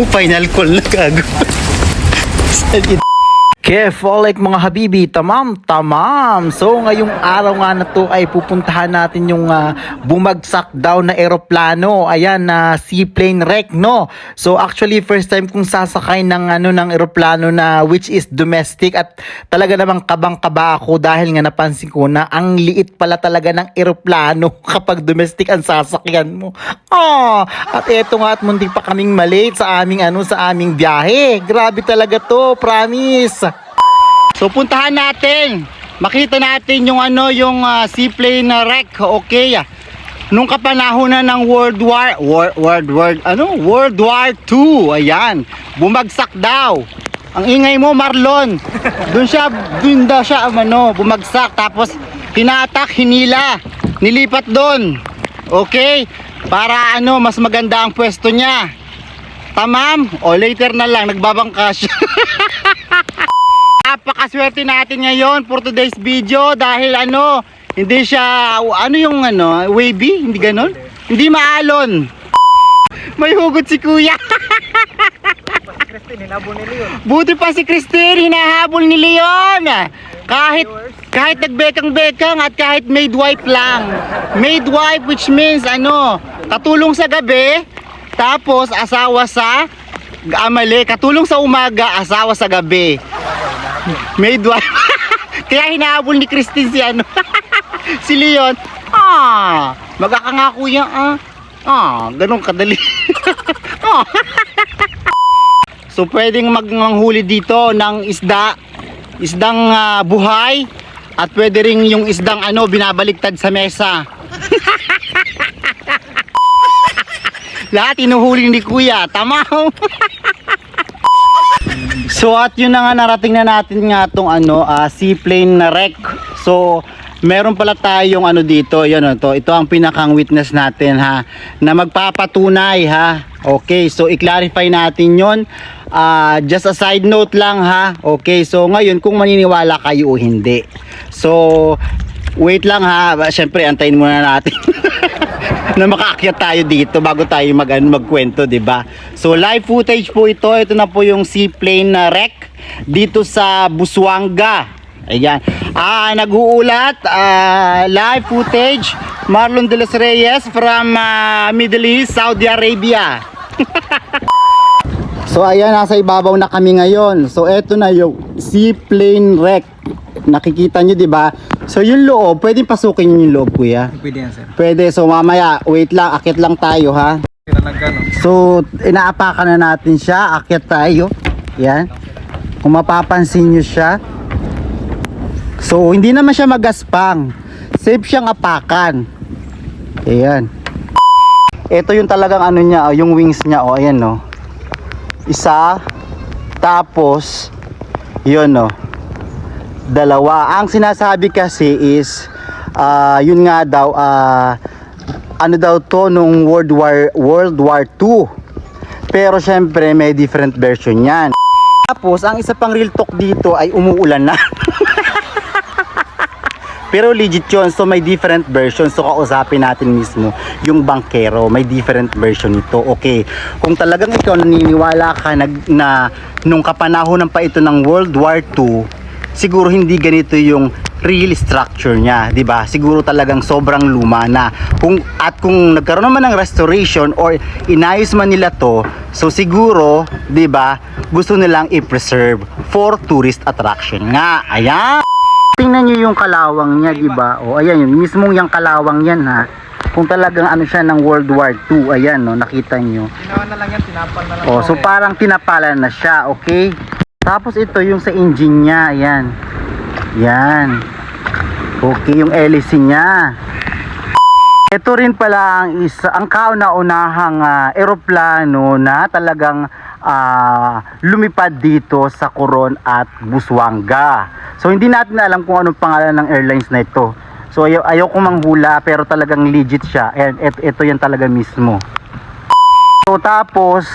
Final call na gago. Kefolik mga habibi, tamam. So ngayong araw nga na to ay pupuntahan natin yung bumagsak daw na eroplano. Ayan, na seaplane wreck, no? So actually first time kong sasakay ng ng eroplano na which is domestic, at talaga namang kabang-kaba ako dahil nga napansin ko na ang liit pala talaga ng eroplano kapag domestic ang sasakyan mo. At eto nga, at muntik pa kaming malate sa aming biyahe. Grabe talaga to, promise. So puntahan natin. Makita natin yung seaplane na wreck, okay? Nung kapanahon na ng World War II, ayan. Bumagsak daw. Ang ingay mo, Marlon. Doon daw siya bumagsak, tapos hinatak, hinila, nilipat doon. Okay? Para mas maganda ang pwesto niya. Tamam? O later na lang, nagbabangka siya. Napakaswerte natin ngayon for today's video dahil hindi siya wavy, hindi ganon, hindi maalon. May hugot si kuya. Buti pa si Christine, hinahabol ni Leon. Kahit nagbekang-bekang at kahit maid wife lang. Maid wife, which means katulong sa gabi, tapos asawa sa katulong sa umaga, asawa sa gabi. Maid wife. Kaya hinahabol ni Christine si Leon. Magkakangako yan. Ganun kadali. So pwedeng manghuli dito ng isdang buhay, at pwede ring yung isdang binabaliktad sa mesa. Lahat inuhuli ni kuya. Tama. So at yun na nga, narating na natin nga tong seaplane na wreck. So meron pala tayong dito, ito ang pinakang witness natin na magpapatunay Okay, so i-clarify natin yon. Just a side note lang Okay, so ngayon kung maniniwala kayo o hindi. So wait lang syempre antayin muna natin. Na makaakyat tayo dito bago tayo magkwento, 'di ba? So live footage po ito. Ito na po yung seaplane na wreck dito sa Busuanga. Ayan. Nag-uulat live footage, Marlon de los Reyes from Middle East, Saudi Arabia. So ayan, nasa ibabaw na kami ngayon. So eto na yung seaplane wreck. Nakikita nyo, 'di ba? So yung loob, pwedeng pasukin yung loob, kuya? Pwede yan, sir. Pwede. So mamaya, wait lang, akit lang tayo So inaapakan na natin siya, akit tayo. Yan. Kung mapapansin nyo siya. So hindi naman siya magaspang. Safe siyang apakan. Ayan. Ito yung talagang niya, yung wings niya, ayan Isa, tapos yun dalawa. Ang sinasabi kasi is yun nga daw daw to nung World War II. Pero syempre may different version yan. Tapos ang isa pang real talk dito ay umuulan na. Pero legit yun. So may different version. So kausapin natin mismo yung bankero. May different version nito. Okay, kung talagang ikaw naniniwala ka na nung kapanahon pa ito ng World War II, siguro hindi ganito yung real structure niya, 'di ba? Siguro talagang sobrang luma na. Kung nagkaroon naman ng restoration or inayos man nila to, so siguro, 'di ba, gusto nilang i-preserve for tourist attraction nga. Ayan. Tingnan niyo yung kalawang niya, 'di ba? Ayan yun, mismong yung kalawang yan Kung talagang siya ng World War II, ayan nakita niyo. Ginawa na lang yan, tinapal na lang. So parang tinapalan na siya, okay? Tapos ito yung sa engine niya, ayan. Yan. Okay, yung hélice niya. Ito rin pala ang kauna-unahang eroplano na talagang lumipad dito sa Coron at Busuanga. So hindi natin alam kung anong pangalan ng airlines na ito. So ayaw kong manghula, pero talagang legit siya. And ito yan talaga mismo. So tapos,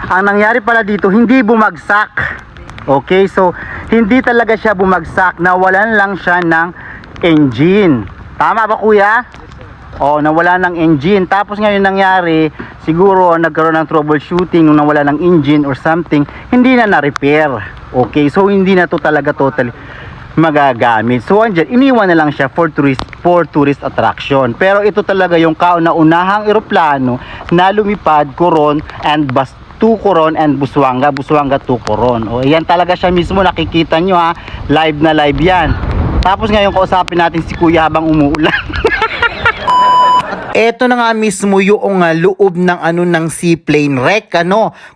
ang nangyari pala dito, hindi bumagsak. Okay, so hindi talaga siya bumagsak, nawalan lang siya ng engine. Tama ba, kuya? nawala ng engine. Tapos ngayon nangyari, siguro nagkaroon ng troubleshooting nung nawala ng engine or something, hindi na na-repair. Okay, so hindi na to talaga totally magagamit. So andyan, iniwan na lang siya for tourist attraction. Pero ito talaga yung kauna-unahang eroplano na lumipad Coron and Coron and Busuanga to Coron. O yan talaga siya mismo, nakikita nyo ha, live na live yan. Tapos ngayon kausapin natin si Kuya habang umuulan. Eto na nga mismo yung loob ng ng seaplane wreck,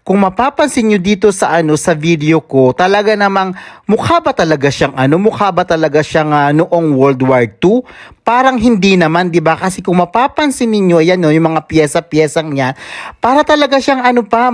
Kung mapapansin nyo dito sa sa video ko, talaga namang mukha ba talaga siyang noong World War II? Parang hindi naman, 'di ba? Kasi kung mapapansin niyo, ayan yung mga piyesa-piyesang niya, para talaga siyang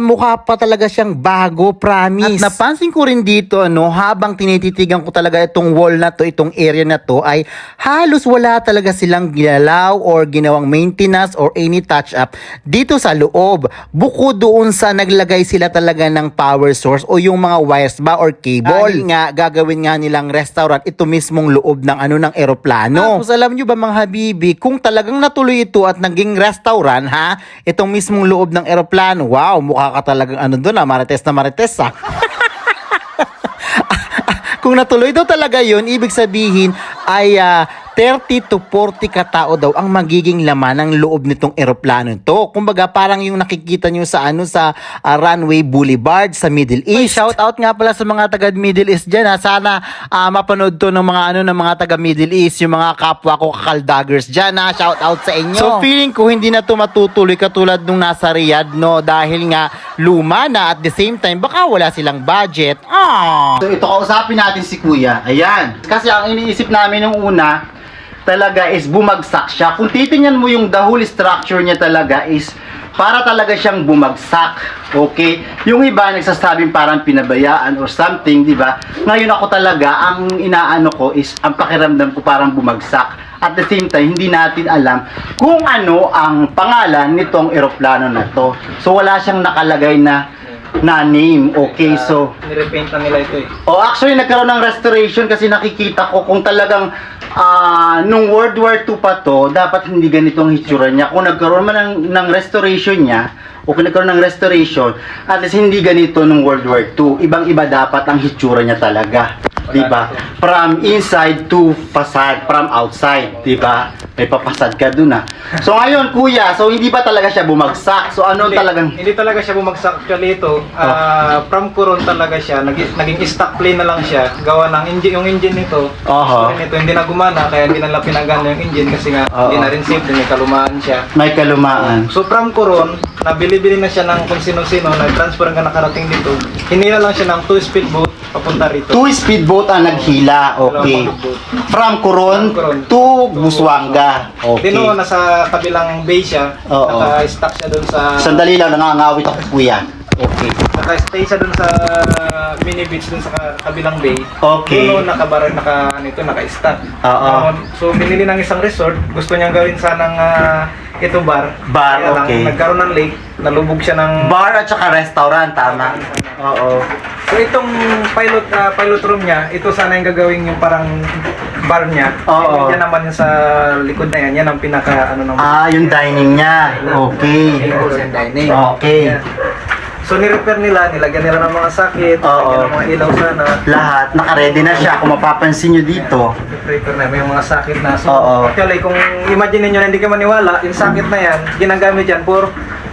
mukha pa talaga siyang bago, promise. At napansin ko rin dito, habang tinititigan ko talaga itong wall na to, itong area na to, ay halos wala talaga silang ginalaw or ginawang maintenance or any touch up dito sa loob. Bukod doon sa naglagay sila talaga ng power source o yung mga wires ba or cable. Nga gagawin nga nilang restaurant ito mismong loob ng ng eroplano. Tapos alam nyo ba mga habibi, kung talagang natuloy ito at naging restaurant itong mismong loob ng eroplano, wow, mukha ka talagang doon marites na marites Kung natuloy daw talaga yun, ibig sabihin ay 30 to 40 katao daw ang magiging laman ng loob nitong eroplano to. Kumbaga parang yung nakikita nyo sa Runway Boulevard sa Middle East. Shout out nga pala sa mga taga Middle East diyan. Sana mapanood to ng mga ng mga taga Middle East, yung mga kapwa ko kakaldaggers diyan. Shout out sa inyo. So feeling ko hindi na to matutuloy katulad nung nasa Riyadh, dahil nga luma na, at the same time baka wala silang budget. So ito, kausapin natin si Kuya. Ayan. Kasi ang iniisip namin nung una talaga is bumagsak siya. Kung titingnan mo yung the whole structure niya talaga is para talaga siyang bumagsak. Okay? Yung iba nagsasabing parang pinabayaan or something, di ba? Ngayon ako talaga, ang inaano ko is, ang pakiramdam ko parang bumagsak. At the same time, hindi natin alam kung ano ang pangalan nitong eroplano na to. So wala siyang nakalagay na name. Okay, so nirepaint na nila ito actually nagkaroon ng restoration kasi nakikita ko kung talagang nung World War II pa to, dapat hindi ganitong hitsura niya. Kung nagkaroon man ng restoration niya, o kung nagkaroon ng restoration, at least hindi ganito nung World War II. Ibang-iba dapat ang hitsura niya talaga. Diba? From inside to facade, from outside, diba? May papasad ka dun So ngayon, Kuya, so hindi ba talaga siya bumagsak? So ano talagang... Hindi talaga siya bumagsak. Actually ito, from Coron talaga siya, naging stock plane na lang siya. Gawa ng engine, yung engine nito. Ito hindi na gumana, kaya hindi na lang pinagana yung engine kasi nga hindi na rin safe, may kalumaan siya. May kalumaan. So from Coron, nabili-bili na siya ng kung sino-sino, nag-transfer ang nakarating dito. Hinila lang siya ng 2-speed boat papunta rito. 2-speed boat ang naghila, okay. From Coron to Busuanga, okay. Dino, nasa kabilang bay siya, naka-stack siya dun sa... Sandali lang, nangangawit ako, Kuya. Okay. Naka-stay siya dun sa mini beach dun sa kabilang bay. Okay. Doon naka-stack. Oo. So binili ng isang resort, gusto niyang gawin sanang ito bar. Bar, Kaya lang, okay. nagkaroon ng lake, nalubog siya ng... Bar at saka restaurant, tama. Oo. So itong pilot room niya, ito sana yung gagawin yung parang bar niya. Oo. Yan naman yung sa likod na yan, yan ang pinaka yung dining niya. Okay. dining. Okay. Yeah. So nirepair nila, nilagyan nila ng mga sakit, nilagyan ng mga ilaw sana. Lahat, naka-ready na siya. Kung mapapansin nyo dito. Repair na, may mga sakit na. So Oo. actually, kung imagine niyo na hindi ka maniwala, yung sakit na yan, ginagamit yan for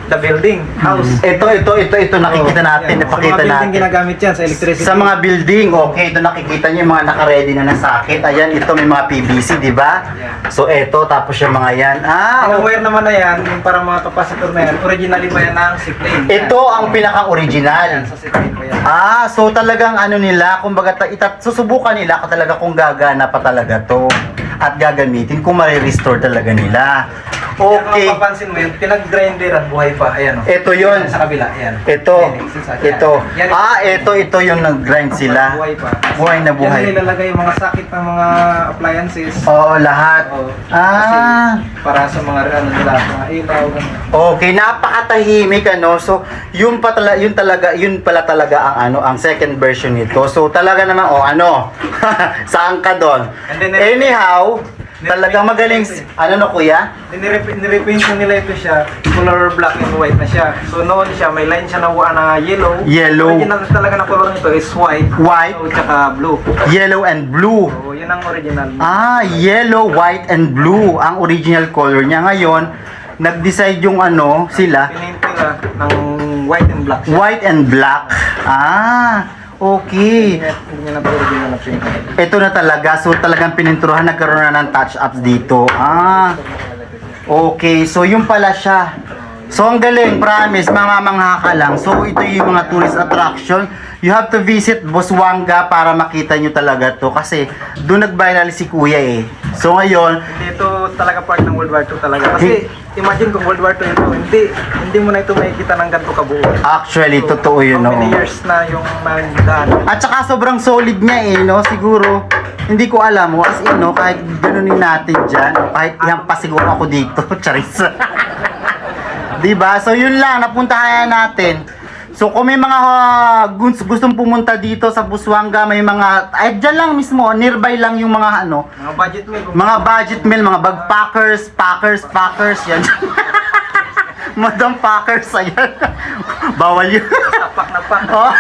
the building, house. Ito, nakikita natin, napakita sa mga building natin. ginagamit yan, sa electricity. Sa mga building, okay, ito nakikita niyo yung mga naka-ready na sakit. Ayan, ito may mga PVC, di ba? Yeah. So, ito, tapos yung mga yan. Yung wire naman na yan, yung parang mga capacitor na yan, originally pa yan ng seaplane. Ito ang pinaka-original. Yan, sa seaplane pa yan. So talagang ano kumbaga, susubukan nila talaga kung gagana pa talaga to. At gagamitin kung ma-restore talaga nila. Okay. Kung mapapansin mo yun, pinag-grinderan, buhay pa. Ayan o. Ito yun. Sa kabila, ayan. Ito. Yan. Yan. Ito yung nag-grind sila. Buhay pa. Buhay na buhay. Yan nilalagay yung mga sakit ng mga appliances. Oo, lahat. Oo. Ah. Kasi para sa mga nila, mga ilaw. Okay, napakatahimik So, yun pala talaga ang ang second version nito. So, talaga naman saan ka doon? And then, Anyhow, Talagang magaling. Ano no kuya? Nirepaint na nila ito siya, color black and white na siya. So noon siya, may line siya na yellow. Yellow. Original talaga na color nito is white. White. So, tsaka blue. Yellow and blue. So yun ang original. Yellow, white, and blue ang original color niya. Ngayon, nag-decide yung sila, Pinaint nila ng white and black siya. white and black. Okay. Hindi niya na ito original na paint. Ito na talaga. So, talagang pininturahan. Nagkaroon na ng touch-ups dito. Okay. So, yung pala siya. So, ang galing. Promise. Mamamangha ka lang. So, ito yung mga tourist attraction. You have to visit Busuanga para makita nyo talaga to. Kasi, doon nag-viral si Kuya eh. So, ngayon, Hindi ito talaga part ng World War II talaga. Kasi imagine kung World War II ito, hindi mo na ito makikita ng ganito kabuo. actually, totoo yun. How many No? years na yung nagdaan? At saka sobrang solid niya eh, no? Siguro, hindi ko alam mo, as in, no? Kahit ganunin natin dyan, kahit ihampas siguro ako dito, charis. Diba? So, yun lang, napuntahan natin. So, kung may mga gustong pumunta dito sa Busuanga, may mga, ay, dyan lang mismo, nearby lang yung mga, Mga budget meal. mga budget meal, mga bagpackers, packers, yan. Madam packers, ayan. Bawal yun. Tapak na pak. Oh.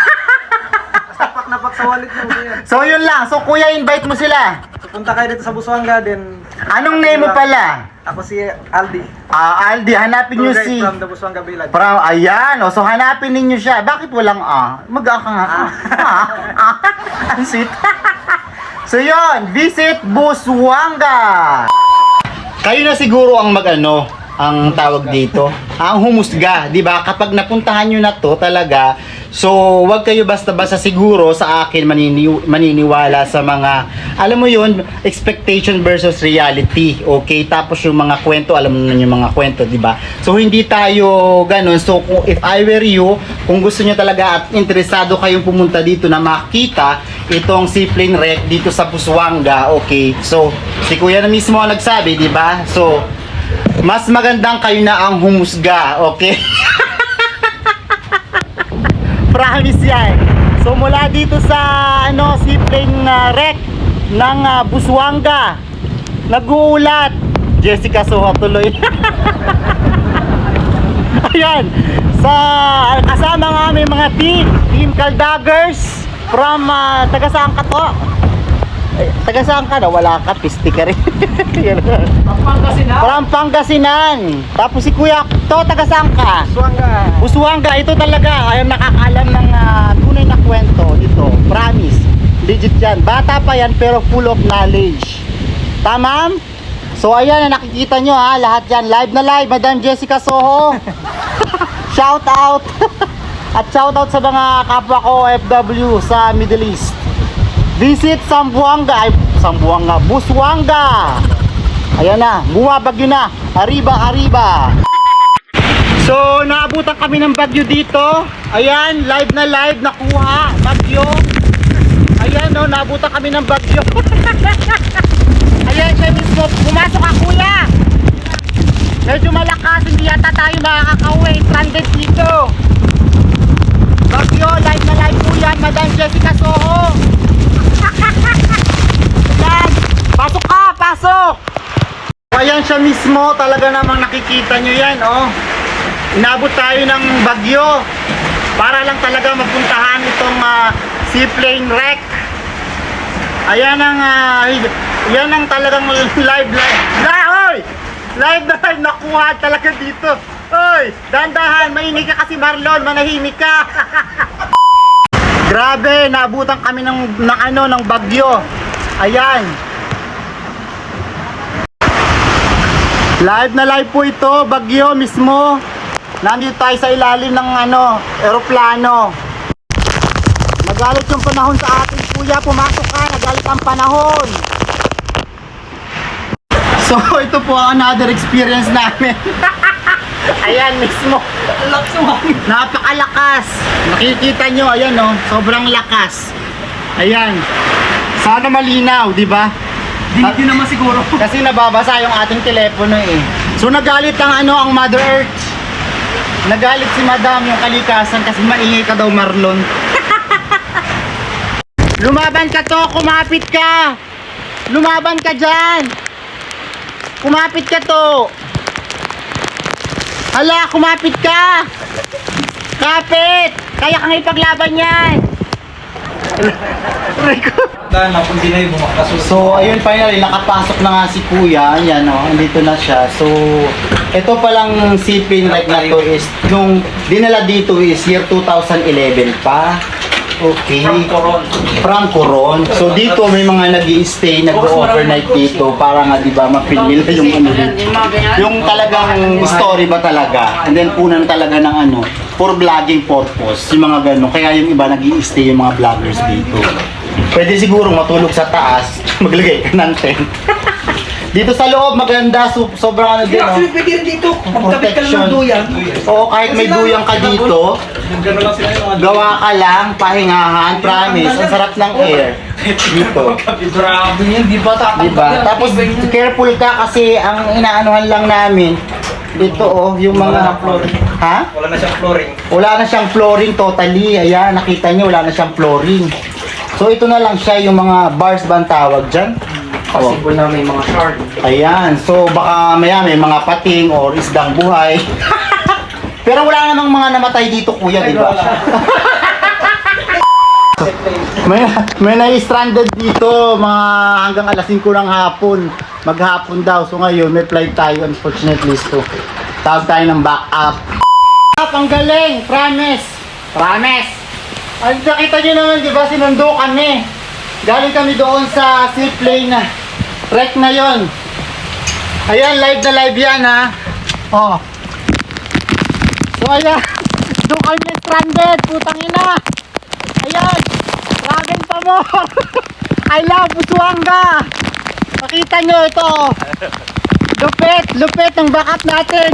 Tapak na pak sa wallet mo. Kuya. So, yun lang. So, kuya, invite mo sila. So, punta kayo dito sa Busuanga din. Anong name mo pala? Ako si Aldi. Aldi, hanapin nyo Tour guide si... from the Busuanga Village. Ayan, so hanapin ninyo siya. Bakit walang Mag-aka nga. Ang sweet. So yun, visit Busuanga. Kayo na siguro ang ang tawag dito, ang humusga, 'di ba? Kapag napuntahan niyo na 'to talaga, so wag kayo basta-basta siguro sa akin maniniwala sa mga alam mo 'yun, expectation versus reality. Okay? Tapos yung mga kwento, alam mo na yung mga kwento, 'di ba? So hindi tayo ganun. So if I were you, kung gusto niyo talaga at interesado kayong pumunta dito na makita itong seaplane wreck dito sa Busuanga, okay? So si Kuya na mismo ang nagsabi, 'di ba? So mas magandang kayo na ang humusga, okay? Promise yan. So mula dito sa seaplane wreck ng Busuanga, nag-uulat Jessica Soho tuloy. Ayan, kasama nga may mga team Caldaggers from taga saan ka to? Taga saan ka na? Wala ka, piste ka rin. From Pangasinan. Tapos si Kuya, to taga saan ka? Busuanga. Busuanga, ito talaga. Ayun, nakakaalam ng tunay na kwento dito. Promise. Legit yan. Bata pa yan, pero full of knowledge. Tama? So ayan, nakikita nyo lahat yan. Live na live, Madam Jessica Soho. Shout out. At shout out sa mga kapwa ko OFW sa Middle East. Visit Busuanga. Ayan na, bumabagyo na. Arriba. So, naabutan kami ng bagyo dito. Ayan, live na live, nakuha, bagyo. Ayan, naabutan kami ng bagyo. Ayan, siya mismo, pumasok ka kuya. Medyo malakas, hindi yata tayo makakauwi. Stranded dito. Bagyo, live na live po yan, Madam Jessica Soho. Ayan, pasok! Ayan siya mismo, talaga namang nakikita nyo yan, Inabot tayo ng bagyo para lang talaga mapuntahan itong seaplane wreck. Ayan ang talagang live. Live nakuha talaga dito. Oy, dahan-dahan, maingay ka kasi Marlon, manahimik ka. Grabe, naabutan kami ng bagyo. Ayan. Live na live po ito, bagyo mismo. Nandito tayo sa ilalim ng eroplano. Nagalit yung panahon sa atin, kuya. Pumasok ka, nagalit ang panahon. So, ito po another experience namin. Ayan mismo. Napakalakas. Nakikita nyo, ayan sobrang lakas. Ayan. Sana malinaw, di ba? Hindi naman siguro. Kasi nababasa yung ating telepono eh. So nagalit ang Mother Earth. Nagalit si Madam yung kalikasan kasi maingay ka daw Marlon. Lumaban ka to, kumapit ka. Lumaban ka dyan. kumapit ka to. Hala, kumapit ka. Kapit. Kaya kang ipaglaban yan. Dahil na kung di na yung bumakaso. So, ayun finally, nakapasok na nga si Kuya. Yan o, andito na siya. So, ito palang seaplane right na to is, nung dinala dito is year 2011 pa. Okay. From Coron. So, dito may mga nag-i-stay, nag-overnight dito para nga, di ba, ma-feel nila yung ano yung talagang story ba talaga. And then, punan talaga ng ano, for vlogging purpose, yung mga gano'n. Kaya yung iba nag-i-stay yung mga vloggers dito. Pwede siguro matulog sa taas, maglagay ka ng tent. Dito sa loob, maganda, sobrang ano din, Actually, pwede rin dito. Magkabit ka lang ng duyan. Oo, kahit may duyang ka dito, Gano'n lang sila yung mga gawa ka lang, pahingahan, promise, ang sarap ng air. Dito. Grabe yun, di ba tatanggal Diba? yan? Tapos careful ka kasi ang inaanuhan lang namin, ito oh, yung Wala na mga... flooring. Ha? Wala na siyang flooring. Wala na siyang flooring totally. Ayan, nakita niyo wala na siyang flooring. So ito na lang siya, yung mga bars ba ang tawag dyan? Oh. Possible na may mga shard. Ayan, so baka maya may mga pating or isdang buhay. Pero wala namang mga namatay dito kuya, di ba? may na-stranded dito mga hanggang alas 5 ng hapon. Maghapon daw. So ngayon may flight tayo unfortunately. So tawag tayo ng backup. Ang galing! Promise! Promise! Ay, nakita nyo naman, di ba? Sinundo kami. Galing kami doon sa seaplane na wreck na yon. Ayan, live na live yan ha. Oh. So ayan, doon kami stranded, putang ina. Ayan, Dragon pa mo. I love Busuanga. Makita nyo ito. Lupit ng backup natin.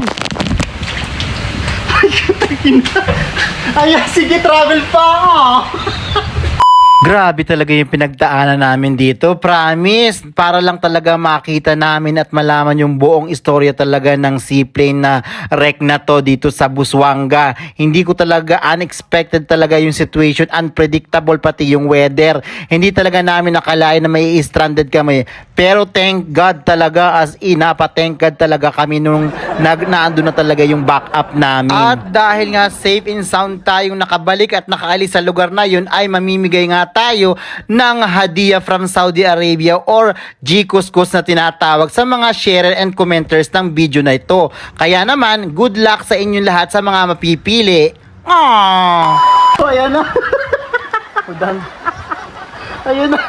Ayan, sige, travel pa. Grabe talaga yung pinagdaanan namin dito. Promise, para lang talaga makita namin at malaman yung buong istorya talaga ng seaplane na wreck na to dito sa Busuanga. Hindi ko talaga unexpected talaga yung situation, unpredictable pati yung weather. Hindi talaga namin nakalain na may stranded kami. Pero thank God talaga, as in, thank God talaga kami nung naando na talaga yung backup namin. At dahil nga safe and sound tayong nakabalik at nakaalis sa lugar na yun, ay mamimigay nga tayo ng hadiah from Saudi Arabia or G-Kuskus na tinatawag sa mga sharer and commenters ng video na ito. Kaya naman, good luck sa inyong lahat sa mga mapipili. Aww! So ayan na. Ayun na.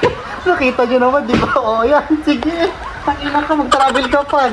Nakita nyo naman, di ba? O yan, sige. Tangina ka, mag-travel ka pa.